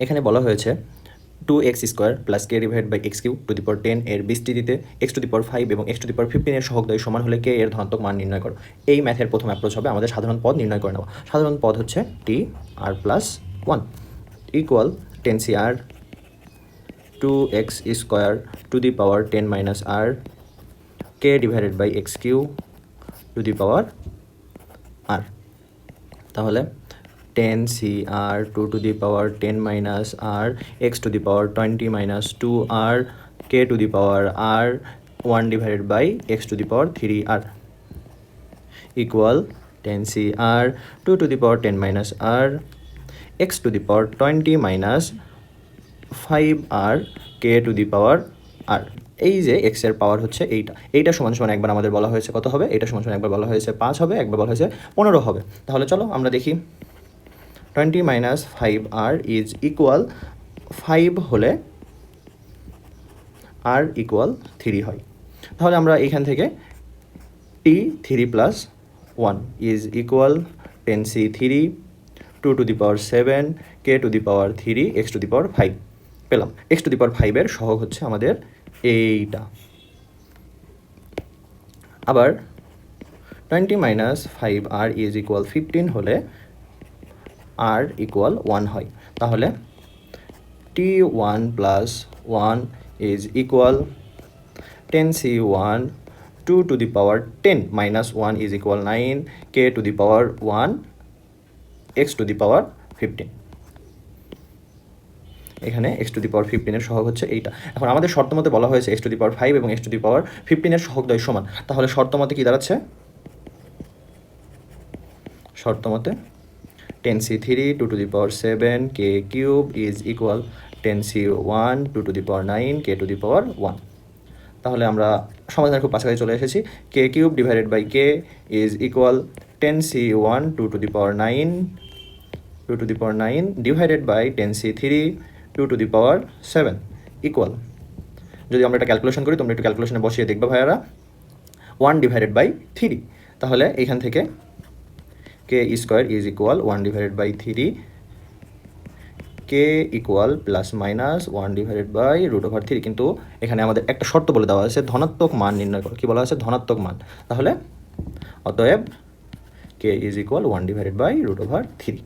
এখানে বলা হয়েছে 2x² plus K divide by x cube to the power 10 এর বিস্তৃতিতে x টু দি পাওয়ার 5 এবং x টু দি পাওয়ার 15 এর সহগদ্বয় সমান হলে কে এর ধনাত্মক মান নির্ণয় করো। এই ম্যাথের প্রথম অ্যাপ্রোচ হবে আমাদের সাধারণ পদ নির্ণয় করে নেওয়া। সাধারণ পদ হচ্ছে T R plus 1 equal 10cr 2x² to the power 10 minus r K divided by x cube to the power r। তাহলে 10cr 2 to the power 10 minus r x to the power 20 minus 2r k to the power r 1 divided by x to the power 3r equal 10cr 2 to the power 10 minus r x to the power 20 minus 5r k to the power r। এই যে x এর পাওয়ার হচ্ছে এইটা সমান সমান একবার আমাদের বলা হয়েছে কত হবে, এটা সমান সমান একবার বলা হয়েছে 5 হবে, একবার বলা হয়েছে 15 হবে। তাহলে চলো আমরা দেখি 20 minus 5r is equal 5 হলে r equal 3 হয়। তাহলে আমরা এখান থেকে t3 plus 1 is equal 10c3 2 to the power 7 k to the power 3 x to the power 5 পেলাম। x to the power 5 এর সহগ হচ্ছে আমাদের এইটা। আবার 20 minus 5r is equal 15 হলে r equal 1 হয়। তাহলে t1 plus 1 is equal 10c1 2 to the power 10 minus 1 is equal 9 k to the power 1 x to the power 15। এখানে x to the power 15 এর সহগ হচ্ছে এইটা। এখন আমাদের শর্ত মতে বলা হয়েছে x to the power 5 এবং x to the power 15 এর সহগদ্বয় সমান। তাহলে শর্ত মতে কি দাঁড়াচ্ছে? শর্ত মতে 10c3 2 to the power 7 k cube is equal 10c1 2 to the power 9 k to the power 1। তাহলে আমরা সমাধানের খুব কাছাকাছি চলে এসেছি। k cube divided by k is equal 10c1 2 to the power 9 2 to the power 9 divided by 10c3 2 to the power 7 equal, যদি আমরা এটা ক্যালকুলেশন করি, তোমরা একটু ক্যালকুলেশনে বসিয়ে দেখবে ভাইয়ারা, 1 divided by 3। তাহলে এখান থেকে k square is equal 1 divided by 3 k equal plus minus 1 divided by root over 3। কিন্তু এখানে আমাদের একটা শর্ত বলে দেওয়া আছে, ধনাত্মক মান নির্ণয় করো। কি বলা আছে? ধনাত্মক মান। তাহলে অতএব k is equal 1 divided by root over 3।